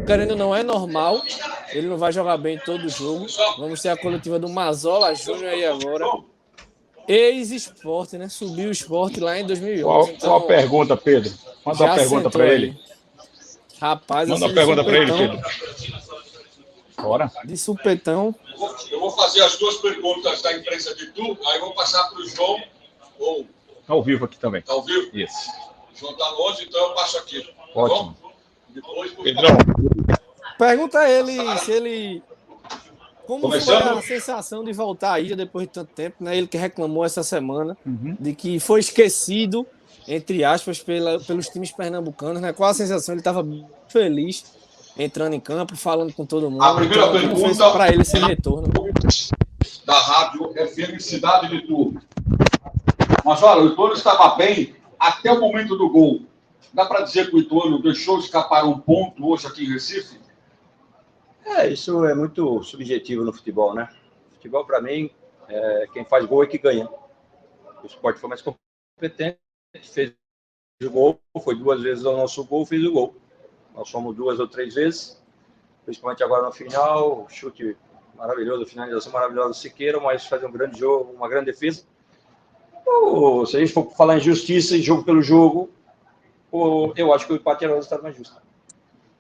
querendo ou não, é normal. Ele não vai jogar bem todo o jogo. Vamos ter a coletiva do Mazola Júnior aí agora. Ex-Sport, né? Subiu o Sport lá em 2011. Qual a Então, pergunta, Pedro? Manda uma pergunta para ele. Rapaz, manda assim, uma pergunta para ele, Pedro. Bora. De supetão. Eu vou fazer as duas perguntas da imprensa de Tu, aí vou passar para o João. Tá ao vivo aqui também. Tá ao vivo? Isso. O João tá longe, então eu passo aqui. Ótimo. Depois, Pedrão. Pergunta a ele se ele... Como Começando? foi a sensação de voltar à ilha depois de tanto tempo, né? Ele que reclamou essa semana de que foi esquecido, entre aspas, pelos times pernambucanos, né? Qual a sensação? Ele estava feliz entrando em campo, falando com todo mundo. A primeira pergunta para ele esse retorno da Rádio FM Cidade de Tu. Mas olha, o Ituano estava bem até o momento do gol. Dá para dizer que o Ituano deixou escapar um ponto hoje aqui em Recife? Isso é muito subjetivo no futebol, né? Futebol, para mim, quem faz gol é que ganha. O Sport foi mais competente, fez o gol, foi 2 vezes ao nosso gol, fez o gol. Nós fomos 2 ou 3 vezes, principalmente agora no final, chute maravilhoso, finalização maravilhosa do Siqueira, mas faz um grande jogo, uma grande defesa. Se a gente for falar em justiça e jogo pelo jogo, eu acho que o empate era o resultado mais justo.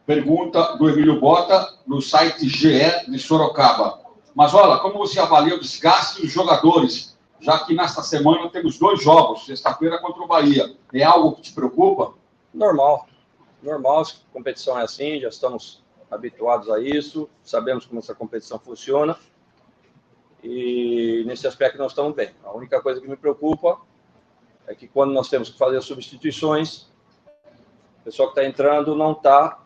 Pergunta do Emílio Bota, no site GE de Sorocaba. Mas olha, como você avalia o desgaste dos jogadores, já que nesta semana temos 2 jogos, sexta-feira contra o Bahia. É algo que te preocupa? Normal, a competição é assim, já estamos habituados a isso, sabemos como essa competição funciona e nesse aspecto nós estamos bem. A única coisa que me preocupa é que quando nós temos que fazer substituições, o pessoal que está entrando não está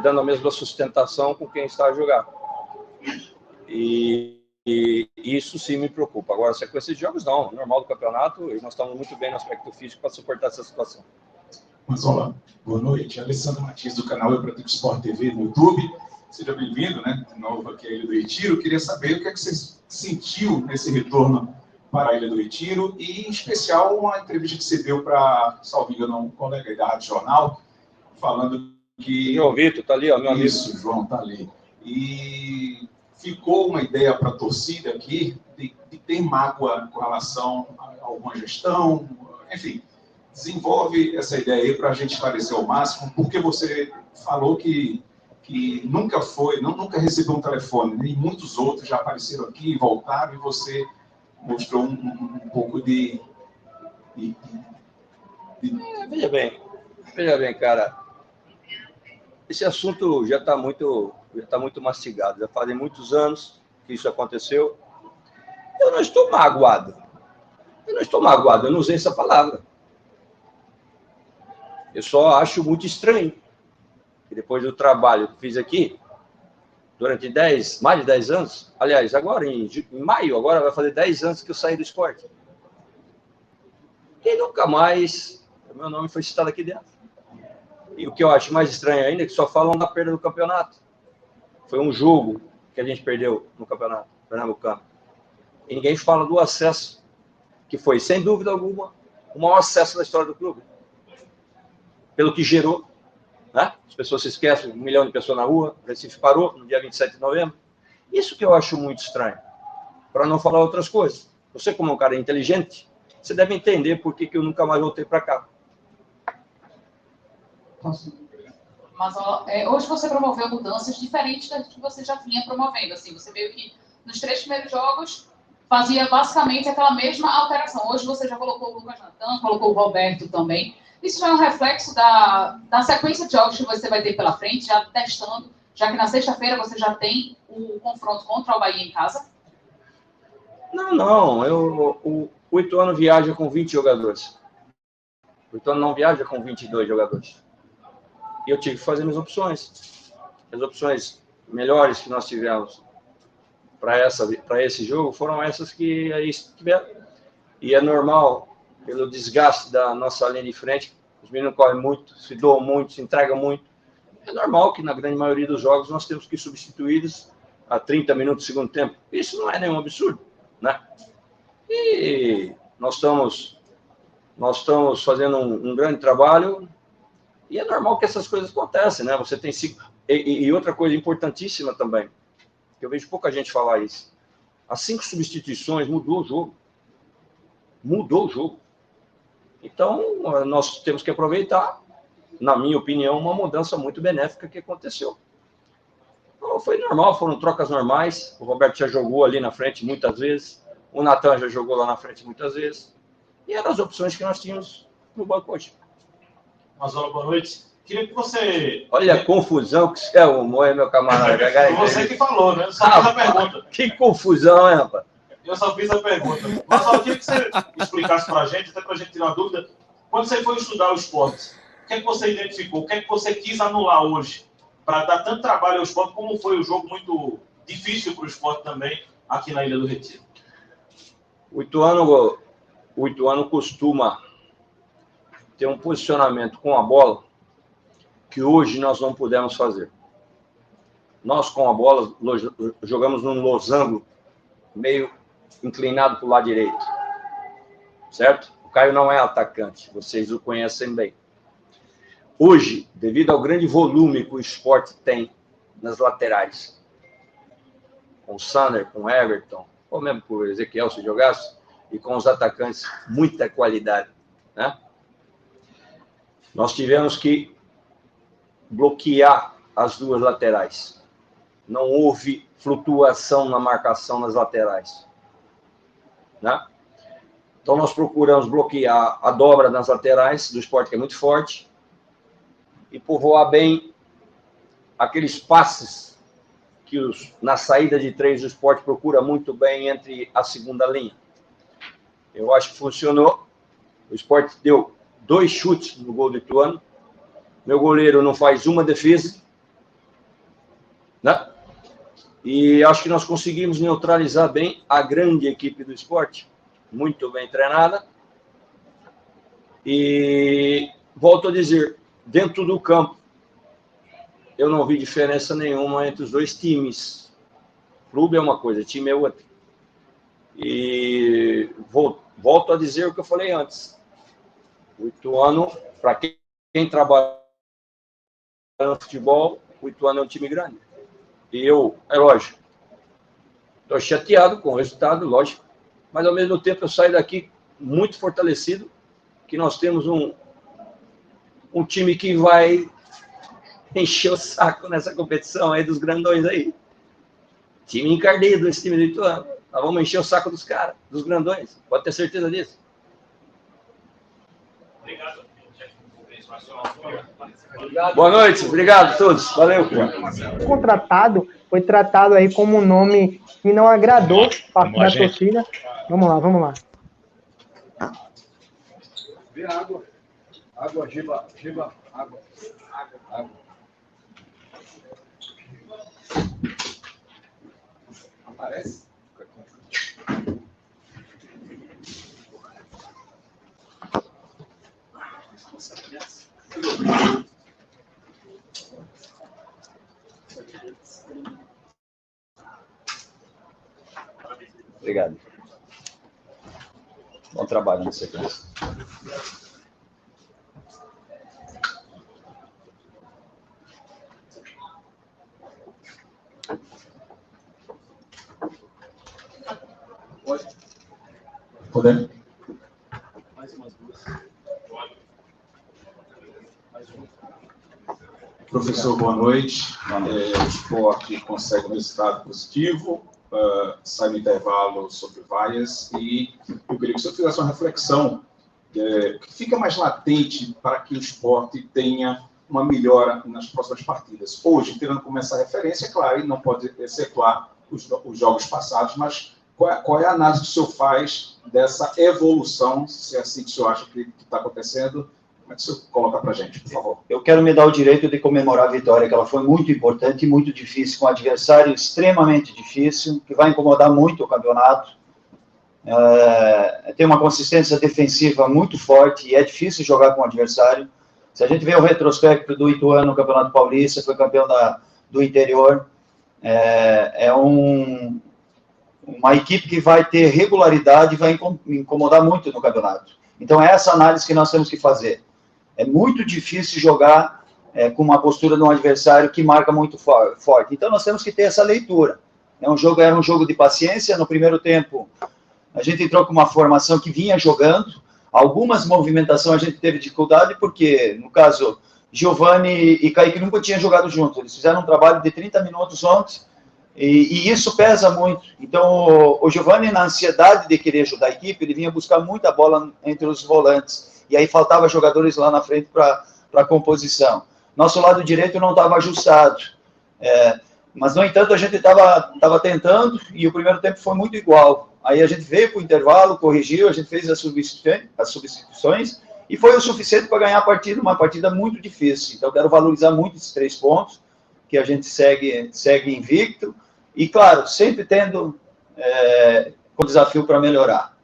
dando a mesma sustentação com quem está a jogar. E isso sim me preocupa. Agora, a sequência de jogos não, normal do campeonato, e nós estamos muito bem no aspecto físico para suportar essa situação. Mas olá, boa noite. Alessandro Martins, do canal Eu Pratico Sport TV no YouTube. Seja bem-vindo, né? De novo aqui à Ilha do Retiro. Queria saber o que é que você sentiu nesse retorno para a Ilha do Retiro e, em especial, uma entrevista que você deu para, salvo engano, um colega da Rádio Jornal, falando que... João Vitor, está ali, ó, meu amigo. Isso, João, está ali. E ficou uma ideia para a torcida aqui de ter mágoa com relação a alguma gestão, enfim... Desenvolve essa ideia aí para a gente esclarecer ao máximo, porque você falou que nunca recebeu um telefone, né? E muitos outros já apareceram aqui, voltaram, e você mostrou um pouco de... Veja bem, cara, esse assunto já está muito mastigado, já fazem muitos anos que isso aconteceu. Eu não estou magoado, eu não usei essa palavra. Eu só acho muito estranho que depois do trabalho que fiz aqui, durante mais de 10 anos, aliás, agora em maio, agora vai fazer 10 anos que eu saí do esporte. E nunca mais o meu nome foi citado aqui dentro. E o que eu acho mais estranho ainda é que só falam da perda do campeonato. Foi um jogo que a gente perdeu no campeonato pernambucano. E ninguém fala do acesso, que foi, sem dúvida alguma, o maior acesso da história do clube. Pelo que gerou, né? As pessoas se esquecem, 1 milhão de pessoas na rua, o Recife parou no dia 27 de novembro. Isso que eu acho muito estranho, para não falar outras coisas. Você, como um cara inteligente, você deve entender por que eu nunca mais voltei para cá. Mas hoje você promoveu mudanças diferentes das que você já vinha promovendo. Assim, você veio que nos 3 primeiros jogos fazia basicamente aquela mesma alteração. Hoje você já colocou o Lucas Natan, colocou o Roberto também. Isso é um reflexo da sequência de jogos que você vai ter pela frente, já testando, já que na sexta-feira você já tem o confronto contra o Bahia em casa? Não. O Ituano viaja com 20 jogadores. O Ituano não viaja com 22 jogadores. E eu tive que fazer minhas opções. As opções melhores que nós tivemos para esse jogo foram essas que aí tiveram. E é normal, pelo desgaste da nossa linha de frente, os meninos correm muito, se doam muito, se entregam muito. É normal que na grande maioria dos jogos nós temos que substituí-los a 30 minutos do segundo tempo. Isso não é nenhum absurdo, né? E nós estamos fazendo um grande trabalho E é normal que essas coisas acontecem, né? Você tem e outra coisa importantíssima também, que eu vejo pouca gente falar isso. As 5 substituições mudou o jogo. Mudou o jogo. Então, nós temos que aproveitar, na minha opinião, uma mudança muito benéfica que aconteceu. Então, foi normal, foram trocas normais. O Roberto já jogou ali na frente muitas vezes. O Natan já jogou lá na frente muitas vezes. E eram as opções que nós tínhamos no banco hoje. Mazola, boa noite. Queria que você... Olha a confusão que é o Moé, meu camarada. Você que falou, né? Eu só fiz a pergunta. Que confusão, hein, rapaz? Eu só fiz a pergunta. Mazola, eu queria que você explicasse para a gente, até para a gente tirar uma dúvida. Quando você foi estudar o esporte, o que é que você identificou? O que é que você quis anular hoje? Para dar tanto trabalho ao esporte, como foi o jogo muito difícil para o esporte também aqui na Ilha do Retiro? O Ituano costuma ter um posicionamento com a bola que hoje nós não pudemos fazer. Nós, com a bola, jogamos num losango meio inclinado para o lado direito. Certo? O Caio não é atacante, vocês o conhecem bem. Hoje, devido ao grande volume que o esporte tem nas laterais, com o Sander, com o Everton, ou mesmo com o Ezequiel, se jogasse, e com os atacantes, muita qualidade, né? Nós tivemos que bloquear as 2 laterais. Não houve flutuação na marcação nas laterais, né? Então, nós procuramos bloquear a dobra nas laterais do esporte, que é muito forte, e povoar bem aqueles passes que na saída de 3 do esporte procura muito bem entre a segunda linha. Eu acho que funcionou. O esporte deu 2 chutes no gol do Ituano. Meu goleiro não faz uma defesa, né? E acho que nós conseguimos neutralizar bem a grande equipe do esporte, muito bem treinada. E volto a dizer, dentro do campo, eu não vi diferença nenhuma entre os 2 times. Clube é uma coisa, time é outra. E volto a dizer o que eu falei antes. O Ituano, para quem trabalha no futebol, o Ituano é um time grande. E eu, é lógico, estou chateado com o resultado, lógico, mas ao mesmo tempo eu saio daqui muito fortalecido, que nós temos um time que vai encher o saco nessa competição aí dos grandões aí. Time encardido esse time do Ituano. Nós vamos encher o saco dos caras, dos grandões. Pode ter certeza disso. Obrigado. Boa noite, obrigado a todos. Valeu. Foi tratado aí como um nome que não agradou parte da torcida. Vamos lá. Vê água. Água, Giba, água. Aparece? Obrigado. Bom trabalho na sequência. Podemos? Mais umas 2. Professor, boa noite. O esporte consegue um resultado positivo, sai no intervalo sobre vaias, e eu queria que o senhor fizesse uma reflexão que fica mais latente para que o esporte tenha uma melhora nas próximas partidas. Hoje, tendo como essa referência, é claro, e não pode excetuar os jogos passados, mas qual é a análise que o senhor faz dessa evolução, se é assim que o senhor acha que está acontecendo? Como é que o senhor coloca para a gente, por favor? Eu quero me dar o direito de comemorar a vitória, que ela foi muito importante e muito difícil, com um adversário extremamente difícil, que vai incomodar muito o campeonato. Tem uma consistência defensiva muito forte e é difícil jogar com o adversário. Se a gente vê o retrospecto do Ituano no Campeonato Paulista, foi campeão do interior, uma equipe que vai ter regularidade e vai incomodar muito no campeonato. Então, é essa análise que nós temos que fazer. É muito difícil jogar com uma postura de um adversário que marca muito forte. Então, nós temos que ter essa leitura. Era um jogo de paciência. No primeiro tempo, a gente entrou com uma formação que vinha jogando. Algumas movimentações a gente teve dificuldade, porque, no caso, Giovani e Kaique nunca tinham jogado juntos. Eles fizeram um trabalho de 30 minutos ontem, e isso pesa muito. Então, o Giovani, na ansiedade de querer ajudar a equipe, ele vinha buscar muita bola entre os volantes. E aí faltava jogadores lá na frente para a composição. Nosso lado direito não estava ajustado. Mas, no entanto, a gente estava tentando, e o primeiro tempo foi muito igual. Aí a gente veio para o intervalo, corrigiu, a gente fez as substituições, e foi o suficiente para ganhar a partida, uma partida muito difícil. Então, quero valorizar muito esses 3 pontos, que a gente segue invicto, e, claro, sempre tendo o desafio para melhorar.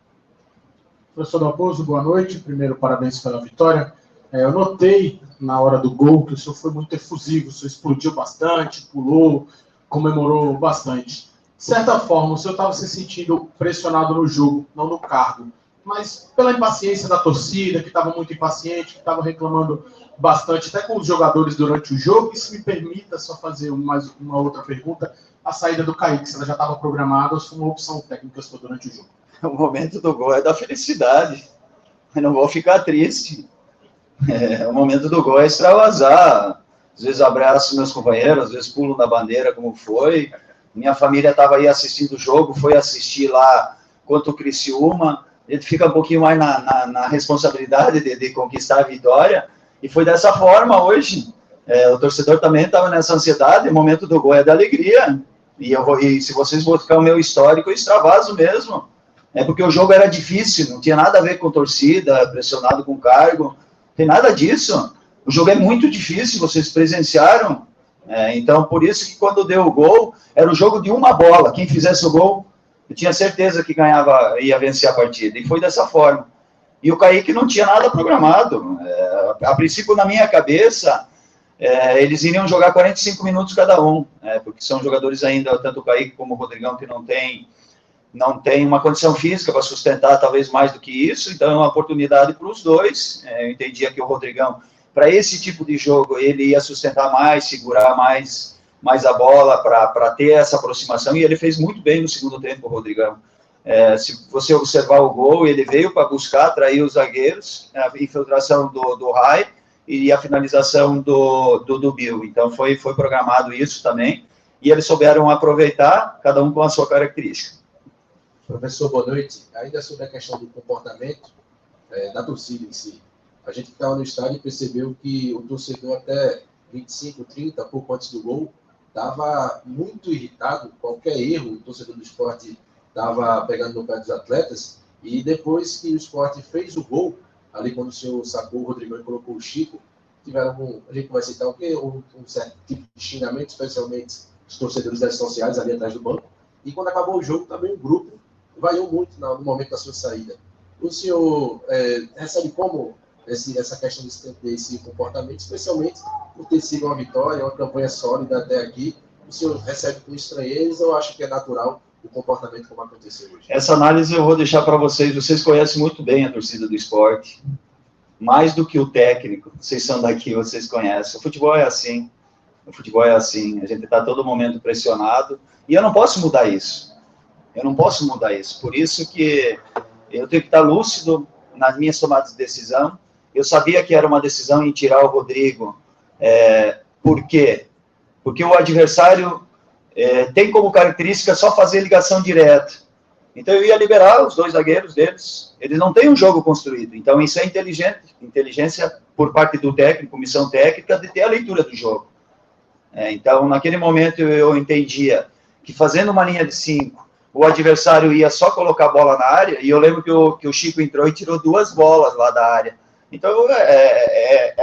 Professor Dalpozo, boa noite. Primeiro, parabéns pela vitória. Eu notei, na hora do gol, que o senhor foi muito efusivo, o senhor explodiu bastante, pulou, comemorou bastante. De certa forma, o senhor estava se sentindo pressionado no jogo, não no cargo, mas pela impaciência da torcida, que estava muito impaciente, que estava reclamando bastante, até com os jogadores durante o jogo. E se me permita só fazer mais uma outra pergunta, a saída do Kaique, se ela já estava programada ou se foi uma opção técnica sua durante o jogo? O momento do gol é da felicidade. Eu não vou ficar triste. O momento do gol é extravasar. Às vezes abraço meus companheiros, às vezes pulo na bandeira, como foi. Minha família estava aí assistindo o jogo, foi assistir lá contra o Criciúma. A gente fica um pouquinho mais na responsabilidade de conquistar a vitória. E foi dessa forma hoje. O torcedor também estava nessa ansiedade. O momento do gol é da alegria. E se vocês buscar o meu histórico, eu extravaso mesmo. Porque o jogo era difícil, não tinha nada a ver com torcida, pressionado com cargo. Não tem nada disso. O jogo é muito difícil, vocês presenciaram. Então, por isso que quando deu o gol, era o jogo de uma bola. Quem fizesse o gol, eu tinha certeza que ganhava, ia vencer a partida. E foi dessa forma. E o Kaique não tinha nada programado. A princípio, na minha cabeça, eles iriam jogar 45 minutos cada um. Porque são jogadores ainda, tanto o Kaique como o Rodrigão, que não tem uma condição física para sustentar talvez mais do que isso. Então, é uma oportunidade para os dois. Eu entendia que o Rodrigão, para esse tipo de jogo, ele ia sustentar mais, segurar mais a bola para ter essa aproximação, e ele fez muito bem no segundo tempo, o Rodrigão. Se você observar o gol, ele veio para buscar, atrair os zagueiros, a infiltração do Rai e a finalização do Bill. Então, foi programado isso também, e eles souberam aproveitar, cada um com a sua característica. Professor, boa noite. Ainda sobre a questão do comportamento da torcida em si. A gente que estava no estádio percebeu que o torcedor até 25, 30, pouco antes do gol, estava muito irritado. Qualquer erro, o torcedor do Sport estava pegando no pé dos atletas. E depois que o Sport fez o gol, ali quando o senhor sacou o Rodrigão e colocou o Chico, tiveram a gente vai citar o quê? Um certo tipo de xingamento, especialmente os torcedores das sociais ali atrás do banco. E quando acabou o jogo, também o grupo vaiou muito no momento da sua saída. O senhor recebe como essa questão desse comportamento, especialmente por ter sido uma vitória, uma campanha sólida até aqui? O senhor recebe com estranheza ou acha que é natural o comportamento como aconteceu hoje? Essa análise eu vou deixar para vocês. Vocês conhecem muito bem a torcida do Sport, mais do que o técnico. Vocês são daqui, vocês conhecem. O futebol é assim. A gente está a todo momento pressionado, e eu não posso mudar isso. Por isso que eu tenho que estar lúcido nas minhas tomadas de decisão. Eu sabia que era uma decisão em tirar o Rodrigo. Por quê? Porque o adversário tem como característica só fazer ligação direta. Então eu ia liberar os 2 zagueiros deles. Eles não têm um jogo construído. Então isso é inteligência por parte do técnico, comissão técnica, de ter a leitura do jogo. Então, naquele momento, eu entendia que fazendo uma linha de 5, o adversário ia só colocar a bola na área, e eu lembro que o Chico entrou e tirou 2 bolas lá da área. Então,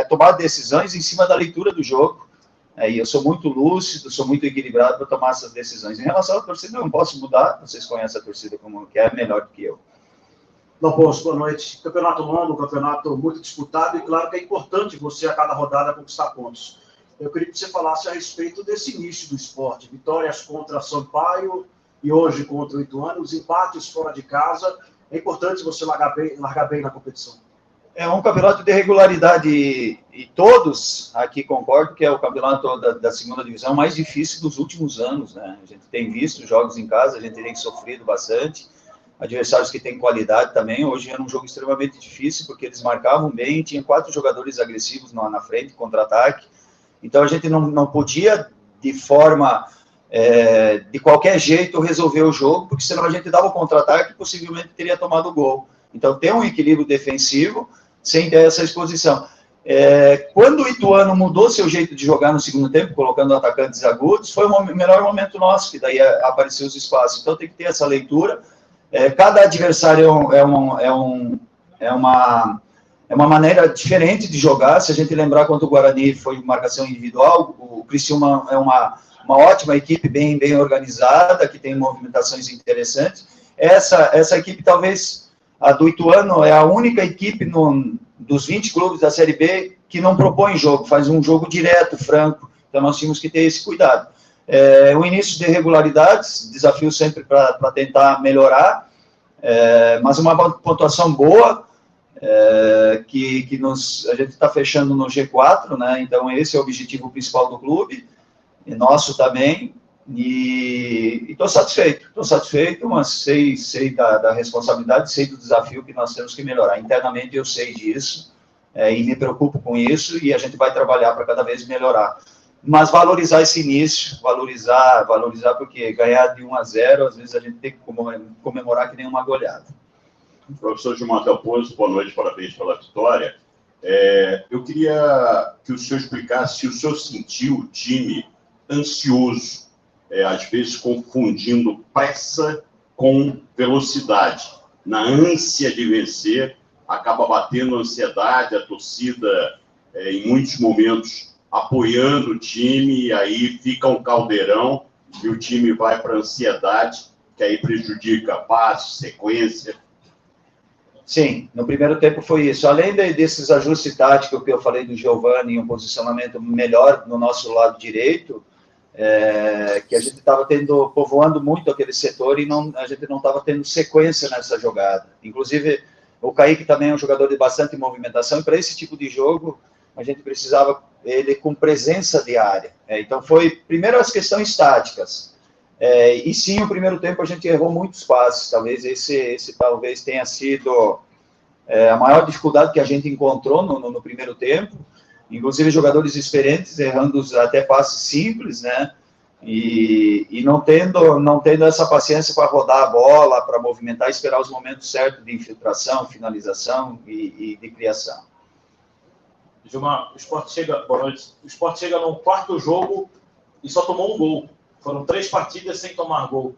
tomar decisões em cima da leitura do jogo. E eu sou muito lúcido, sou muito equilibrado para tomar essas decisões. Em relação à torcida, eu não posso mudar. Vocês conhecem a torcida como que é melhor do que eu. Dalpozo, boa noite. Campeonato longo, campeonato muito disputado, e claro que é importante você, a cada rodada, conquistar pontos. Eu queria que você falasse a respeito desse início do esporte. Vitórias contra Sampaio e hoje contra o Ituano, os empates fora de casa. É importante você largar bem na competição. É um campeonato de regularidade e todos aqui concordam que é o campeonato da segunda divisão mais difícil dos últimos anos, né? A gente tem visto jogos em casa, a gente tem sofrido bastante, adversários que têm qualidade também. Hoje era um jogo extremamente difícil, porque eles marcavam bem, tinha 4 jogadores agressivos na frente, contra-ataque, então a gente não podia, de forma, de qualquer jeito, resolver o jogo, porque senão a gente dava o contra-ataque e possivelmente teria tomado o gol. Então tem um equilíbrio defensivo, sem ter essa exposição. Quando o Ituano mudou seu jeito de jogar no segundo tempo, colocando atacantes agudos, foi o melhor momento nosso, que daí apareceu os espaços. Então tem que ter essa leitura. Cada adversário é uma maneira diferente de jogar. Se a gente lembrar quanto o Guarani foi marcação individual, o Criciúma é uma ótima equipe, bem organizada, que tem movimentações interessantes. Essa equipe, talvez, a do Ituano, é a única equipe dos 20 clubes da Série B que não propõe jogo, faz um jogo direto, franco. Então nós tínhamos que ter esse cuidado. O início de irregularidades, desafio sempre para tentar melhorar, mas uma pontuação boa, que a gente está fechando no G4, né? Então esse é o objetivo principal do clube, e nosso também, e estou satisfeito, mas sei da responsabilidade, sei do desafio que nós temos que melhorar. Internamente eu sei disso, e me preocupo com isso, e a gente vai trabalhar para cada vez melhorar. Mas valorizar esse início, valorizar, porque ganhar de 1-0, às vezes a gente tem que comemorar que nem uma goleada. Professor Gilmar Dalpozo, boa noite, parabéns pela vitória. Eu queria que o senhor explicasse se o senhor sentiu o time ansioso, às vezes confundindo pressa com velocidade. Na ânsia de vencer, acaba batendo a ansiedade, a torcida, em muitos momentos, apoiando o time, e aí fica um caldeirão, e o time vai para a ansiedade, que aí prejudica passe, sequência. Sim, no primeiro tempo foi isso. Além desses ajustes táticos que eu falei do Giovani, um posicionamento melhor no nosso lado direito, que a gente estava povoando muito aquele setor e a gente não estava tendo sequência nessa jogada. Inclusive, o Kaique também é um jogador de bastante movimentação, e para esse tipo de jogo, a gente precisava ele com presença de área. Então, foi primeiro as questões táticas. E sim, o primeiro tempo a gente errou muitos passes. Talvez esse talvez tenha sido a maior dificuldade que a gente encontrou no primeiro tempo. Inclusive, jogadores experientes errando até passes simples, né? E não tendo essa paciência para rodar a bola, para movimentar, esperar os momentos certos de infiltração, finalização e de criação. Gilmar, boa noite. O Sport chega no quarto jogo e só tomou um gol. Foram 3 partidas sem tomar gol.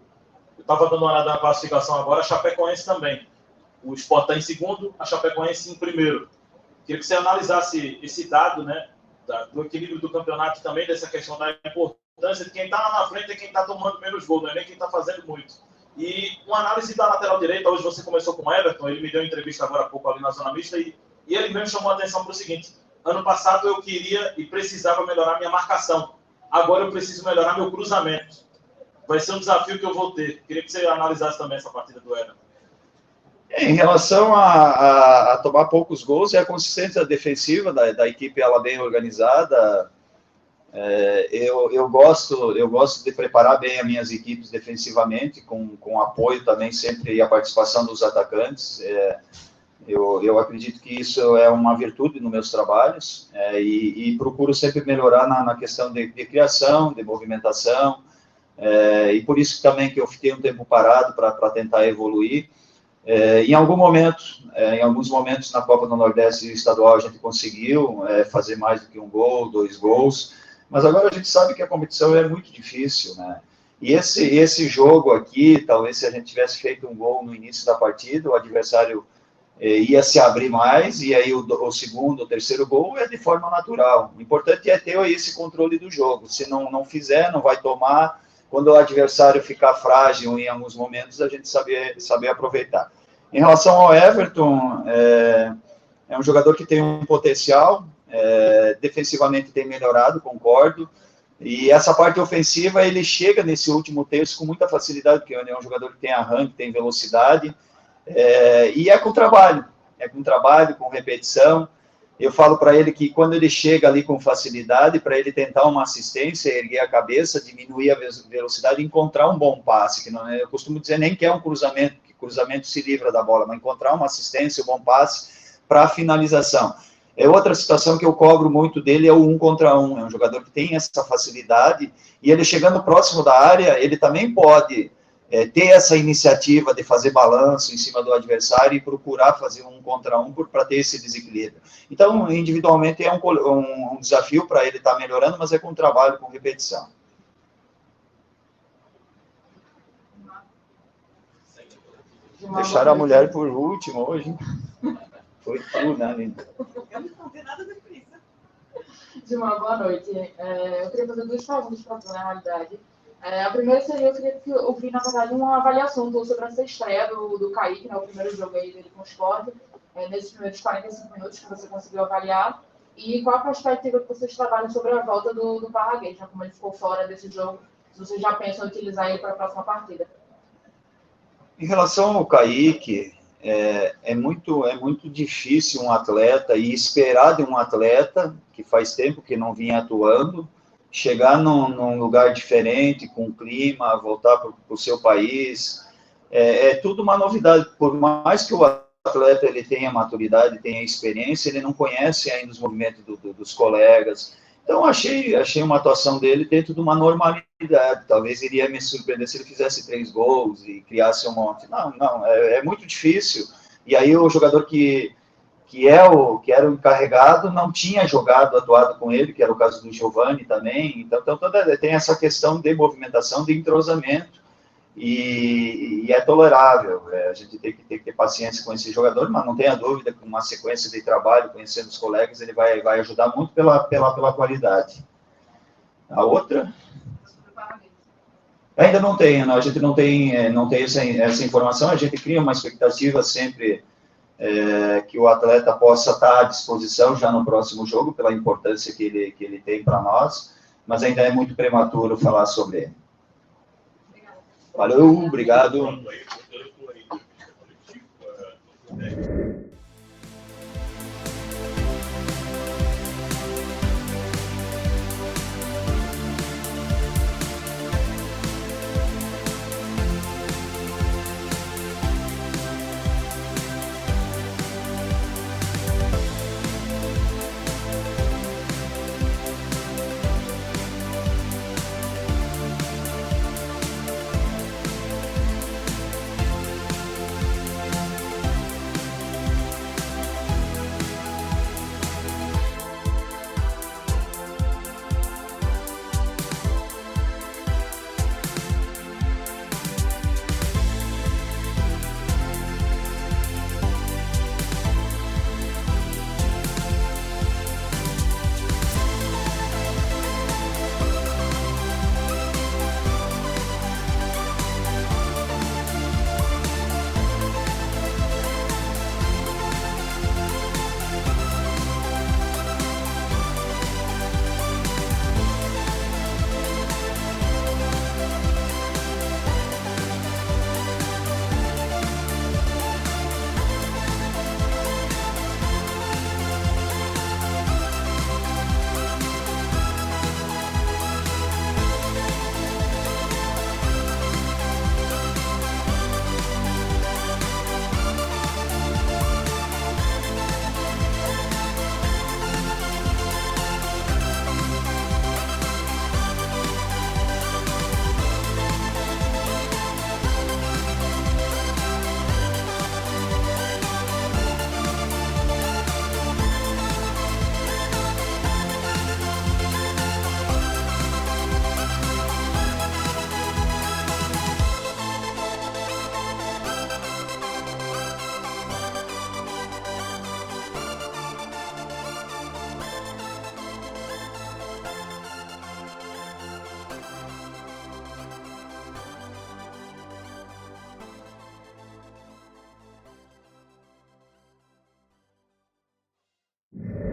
Eu estava dando uma olhada na classificação agora, a Chapecoense também. O Sport está em segundo, a Chapecoense em primeiro. Queria que você analisasse esse dado, né, do equilíbrio do campeonato, também dessa questão da importância de quem está lá na frente e quem está tomando menos gol, não é nem quem está fazendo muito. E uma análise da lateral direita, hoje você começou com o Everton, ele me deu uma entrevista agora há pouco ali na Zona Mista, e ele mesmo chamou a atenção para o seguinte: ano passado eu queria e precisava melhorar minha marcação, agora eu preciso melhorar meu cruzamento. Vai ser um desafio que eu vou ter. Queria que você analisasse também essa partida do Everton. Em relação a tomar poucos gols, a consistência defensiva da equipe, ela bem organizada. Eu gosto de preparar bem as minhas equipes defensivamente, com apoio também sempre, e a participação dos atacantes. Eu acredito que isso é uma virtude nos meus trabalhos, e procuro sempre melhorar na questão de criação, de movimentação, e por isso também que eu fiquei um tempo parado para tentar evoluir. Em alguns momentos na Copa do Nordeste estadual a gente conseguiu fazer mais do que um gol, 2 gols, mas agora a gente sabe que a competição é muito difícil, né? E esse jogo aqui, talvez se a gente tivesse feito um gol no início da partida, o adversário ia se abrir mais, e aí o segundo, o terceiro gol é de forma natural. O importante é ter esse controle do jogo. Se não fizer, não vai tomar. Quando o adversário ficar frágil em alguns momentos, a gente saber aproveitar. Em relação ao Everton, é um jogador que tem um potencial, defensivamente tem melhorado, concordo, e essa parte ofensiva, ele chega nesse último terço com muita facilidade, porque ele é um jogador que tem arranque, tem velocidade, e é com trabalho. é com trabalho, com repetição. Eu falo para ele que quando ele chega ali com facilidade, para ele tentar uma assistência, erguer a cabeça, diminuir a velocidade, encontrar um bom passe, que não, eu costumo dizer nem que é um cruzamento, que cruzamento se livra da bola, mas encontrar uma assistência, um bom passe para a finalização. É outra situação que eu cobro muito dele, é o 1 contra 1, é um jogador que tem essa facilidade, e ele chegando próximo da área, ele também pode ter essa iniciativa de fazer balanço em cima do adversário e procurar fazer 1 contra 1 para ter esse desequilíbrio. Então, individualmente é um desafio para ele estar melhorando, mas é com trabalho, com repetição. Deixaram a mulher por último hoje. Foi tudo, né, linda? Eu não tenho nada de prisa. Gilmar, boa noite. Eu queria fazer 2 perguntas para você, na realidade. A primeira seria, eu queria ouvir, na verdade, uma avaliação sobre essa estreia do Kaique, né, o primeiro jogo aí dele com o Sport, nesses primeiros 45 minutos que você conseguiu avaliar, e qual a perspectiva que vocês trabalham sobre a volta do Parraguês, né, como ele ficou fora desse jogo, se vocês já pensam em utilizar ele para a próxima partida. Em relação ao Kaique, é muito difícil um atleta, e esperar de um atleta, que faz tempo que não vinha atuando, chegar num lugar diferente, com clima, voltar para o seu país, é tudo uma novidade. Por mais que o atleta ele tenha maturidade, tenha experiência, ele não conhece ainda os movimentos dos colegas. Então, achei uma atuação dele dentro de uma normalidade. Talvez iria me surpreender se ele fizesse 3 gols e criasse um monte. Não, é muito difícil. E aí o jogador que era o encarregado, não tinha atuado com ele, que era o caso do Giovani também. Então tem essa questão de movimentação, de entrosamento, e é tolerável. A gente tem que ter paciência com esse jogador, mas não tenha dúvida que uma sequência de trabalho, conhecendo os colegas, ele vai ajudar muito pela qualidade. A outra... Ainda não tem, a gente não tem essa informação, a gente cria uma expectativa sempre... que o atleta possa estar à disposição já no próximo jogo, pela importância que ele tem para nós, mas ainda é muito prematuro falar sobre ele. Valeu, obrigado.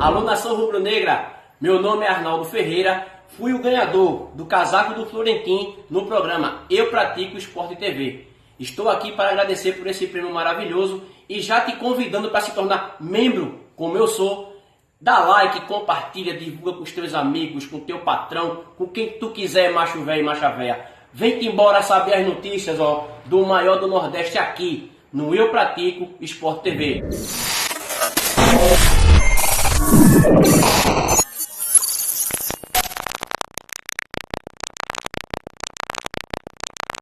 Alô, nação rubro-negra, meu nome é Arnaldo Ferreira, fui o ganhador do casaco do Florentim no programa Eu Pratico Esporte TV. Estou aqui para agradecer por esse prêmio maravilhoso e já te convidando para se tornar membro, como eu sou. Dá like, compartilha, divulga com os teus amigos, com o teu patrão, com quem tu quiser, macho velho e macha véia. Vem-te embora saber as notícias do maior do Nordeste aqui, no Eu Pratico Sport TV.